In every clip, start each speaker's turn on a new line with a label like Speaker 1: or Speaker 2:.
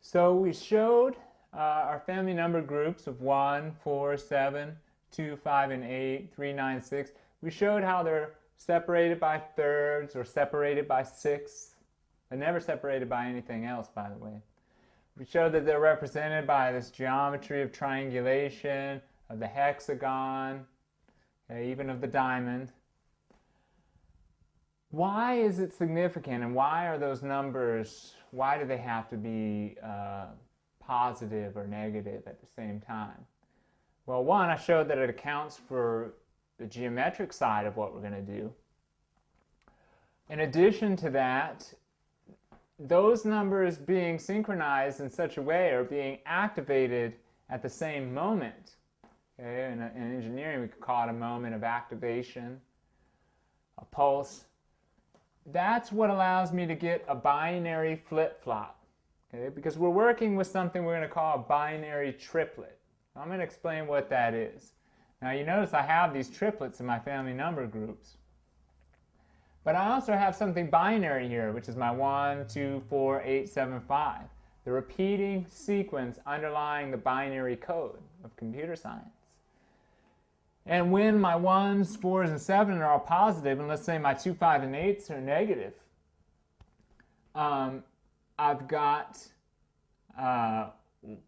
Speaker 1: So we showed our family number groups of 1, 4, 7, 2, 5, and 8, 3, 9, 6. We showed how they're separated by thirds or separated by sixths. They're never separated by anything else, by the way. We showed that they're represented by this geometry of triangulation, of the hexagon, even of the diamond. Why is it significant, and why are those numbers, why do they have to be positive or negative at the same time? Well, one, I showed that it accounts for the geometric side of what we're going to do. In addition to that, those numbers being synchronized in such a way or being activated at the same moment. Okay? In engineering, we could call it a moment of activation, a pulse. That's what allows me to get a binary flip-flop. Okay? Because we're working with something we're going to call a binary triplet. I'm going to explain what that is. Now you notice I have these triplets in my family number groups. But I also have something binary here, which is my 1, 2, 4, 8, 7, 5. The repeating sequence underlying the binary code of computer science. And when my 1s, 4s, and 7s are all positive, and let's say my 2, 5, and 8s are negative, I've got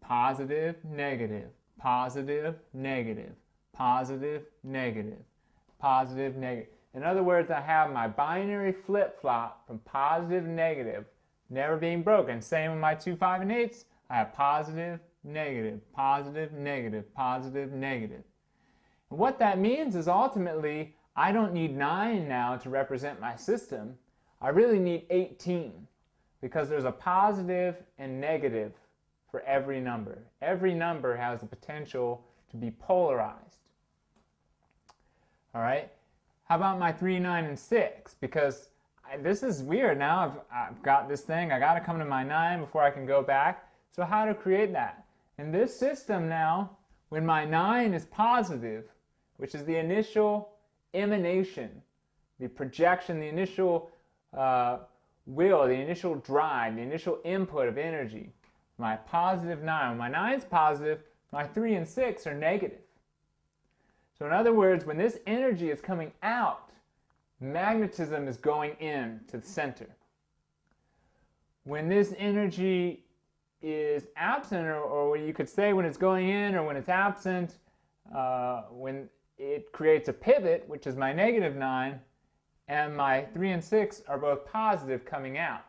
Speaker 1: positive, negative, positive, negative, positive, negative, positive, negative. In other words, I have my binary flip-flop from positive to negative, never being broken. Same with my 2, 5, and 8s. I have positive, negative, positive, negative, positive, negative. And what that means is ultimately, I don't need 9 now to represent my system. I really need 18 because there's a positive and negative for every number. Every number has the potential to be polarized. All right? How about my 3, 9, and 6? Because this is weird. Now I've got this thing. I got to come to my 9 before I can go back. So how to create that? In this system now, when my 9 is positive, which is the initial emanation, the projection, the initial will, the initial drive, the initial input of energy, my positive 9. When my 9 is positive, my 3 and 6 are negative. So in other words, when this energy is coming out, magnetism is going in to the center. When this energy is absent, or you could say when it's going in or when it's absent, when it creates a pivot, which is my negative 9, and my 3 and 6 are both positive coming out.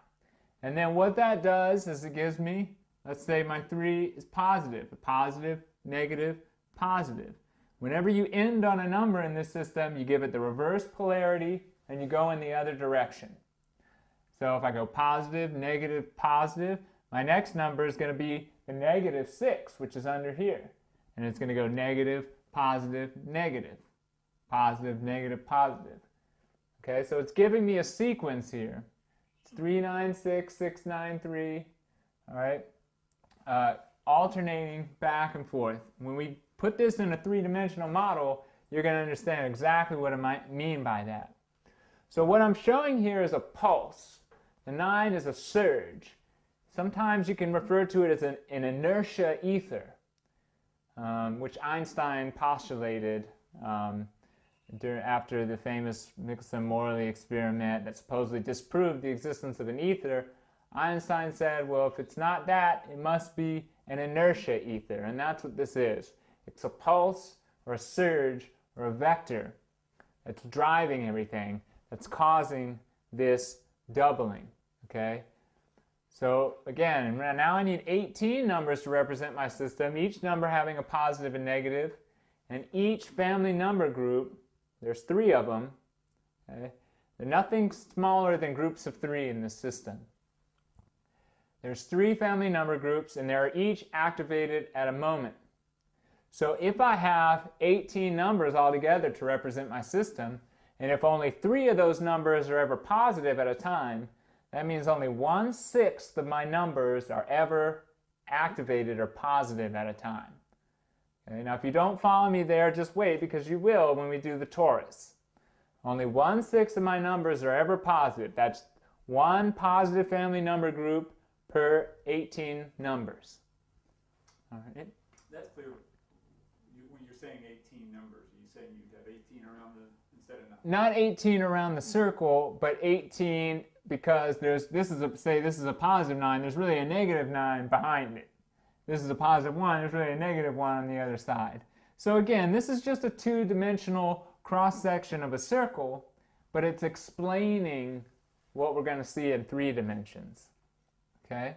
Speaker 1: And then what that does is it gives me, let's say my 3 is positive, positive, negative, positive. Whenever you end on a number in this system, you give it the reverse polarity and you go in the other direction. So if I go positive, negative, positive, my next number is going to be the negative 6, which is under here. And it's going to go negative, positive, negative, positive, negative, positive. Okay, so it's giving me a sequence here. It's 3, 9, 6, 6, 9, 3. All right, alternating back and forth. When we put this in a three-dimensional model, you're going to understand exactly what I might mean by that. So what I'm showing here is a pulse. The 9 is a surge. Sometimes you can refer to it as an inertia ether, which Einstein postulated after the famous Michelson-Morley experiment that supposedly disproved the existence of an ether. Einstein said, well, if it's not that, it must be an inertia ether, and that's what this is. It's a pulse or a surge or a vector that's driving everything, that's causing this doubling, okay? So again, now I need 18 numbers to represent my system, each number having a positive and negative, and each family number group, there's 3 of them, okay? They're nothing smaller than groups of 3 in this system. There's 3 family number groups, and they're each activated at a moment. So if I have 18 numbers altogether to represent my system, and if only 3 of those numbers are ever positive at a time, that means only 1/6 of my numbers are ever activated or positive at a time. Okay, now if you don't follow me there, just wait, because you will when we do the torus. Only 1/6 of my numbers are ever positive. That's one positive family number group per 18 numbers. All right.
Speaker 2: That's clear. When you're saying 18 numbers, are you saying you'd have 18 around the instead of 9?
Speaker 1: Not 18 around the circle, but 18 because this is a positive 9. There's really a negative 9 behind it. This is a positive 1. There's really a negative 1 on the other side. So again, this is just a two-dimensional cross-section of a circle, but it's explaining what we're going to see in 3 dimensions. Okay?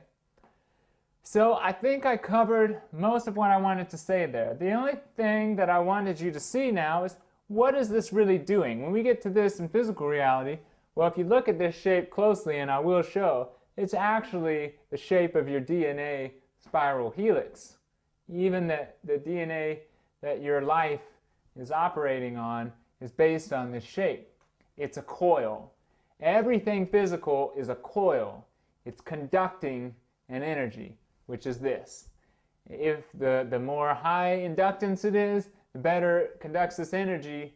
Speaker 1: So I think I covered most of what I wanted to say there. The only thing that I wanted you to see now is, what is this really doing? When we get to this in physical reality, well, if you look at this shape closely, and I will show, it's actually the shape of your DNA spiral helix. Even the DNA that your life is operating on is based on this shape. It's a coil. Everything physical is a coil. It's conducting an energy, which is this. If the more high inductance it is, the better it conducts this energy,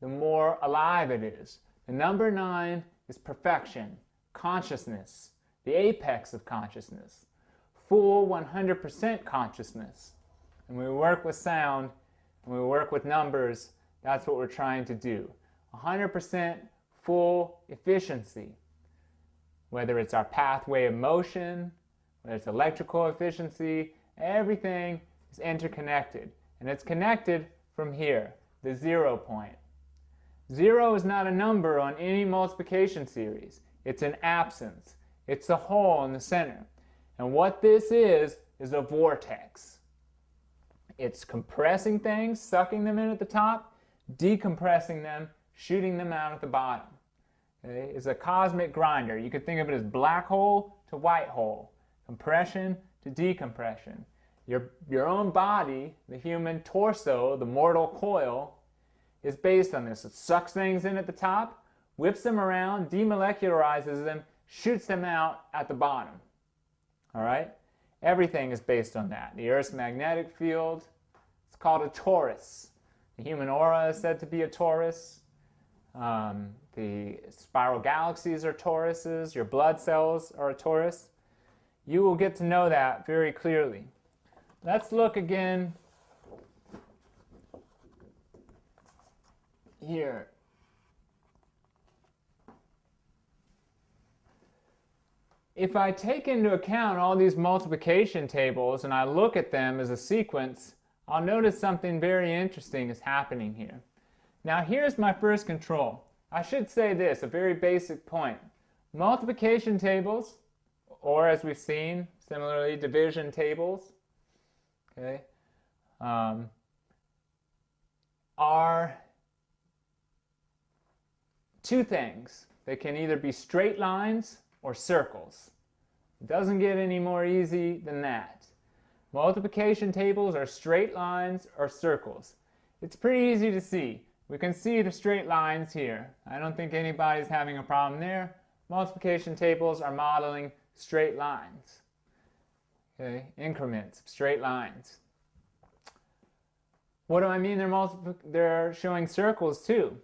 Speaker 1: the more alive it is. The number 9 is perfection, consciousness, the apex of consciousness, full 100% consciousness. And when we work with sound, and we work with numbers, that's what we're trying to do. 100% full efficiency. Whether it's our pathway of motion, whether it's electrical efficiency, everything is interconnected. And it's connected from here, the 0 point. 0 is not a number on any multiplication series. It's an absence. It's a hole in the center. And what this is a vortex. It's compressing things, sucking them in at the top, decompressing them, shooting them out at the bottom. Okay? It's a cosmic grinder. You could think of it as black hole to white hole, compression to decompression. Your own body, the human torso, the mortal coil, is based on this. It sucks things in at the top, whips them around, demolecularizes them, shoots them out at the bottom. All right? Everything is based on that. The Earth's magnetic field, it's called a torus. The human aura is said to be a torus. The spiral galaxies are toruses. Your blood cells are a torus. You will get to know that very clearly. Let's look again here. If I take into account all these multiplication tables and I look at them as a sequence, I'll notice something very interesting is happening here. Now here's my first control. I should say this, a very basic point. Multiplication tables, or as we've seen, similarly division tables, okay, are two things. They can either be straight lines or circles. It doesn't get any more easy than that. Multiplication tables are straight lines or circles. It's pretty easy to see. We can see the straight lines here. I don't think anybody's having a problem there. Multiplication tables are modeling straight lines. Okay, increments of straight lines. What do I mean they're showing circles too?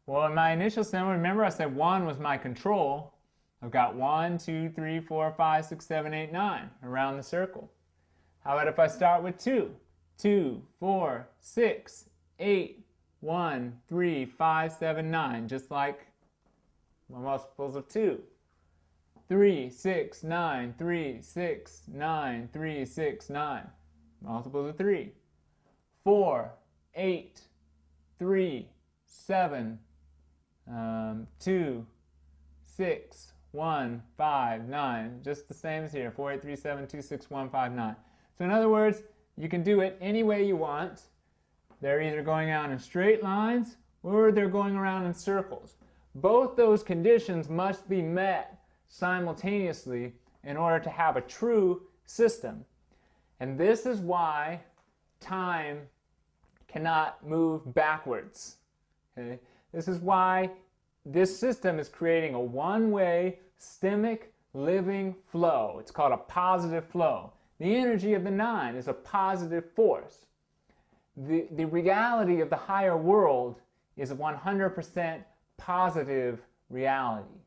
Speaker 1: Well, in my initial symbol, remember I said 1 was my control. I've got 1, 2, 3, 4, 5, 6, 7, 8, 9 around the circle. How about if I start with 2? 2, 4, 6, 8, 1, 3, 5, 7, 9, just like my multiples of 2. 3, 6, 9, 3, 6, 9, 3, 6, 9. Multiples of 3. 4, 8, 3, 7, 2, 6, 1, 5, 9. Just the same as here. 4, 8, 3, 7, 2, 6, 1, 5, 9. So in other words, you can do it any way you want. They're either going out in straight lines or they're going around in circles. Both those conditions must be met simultaneously in order to have a true system. And this is why time cannot move backwards. Okay? This is why this system is creating a one-way systemic living flow. It's called a positive flow. The energy of the 9 is a positive force. The reality of the higher world is a 100% positive reality.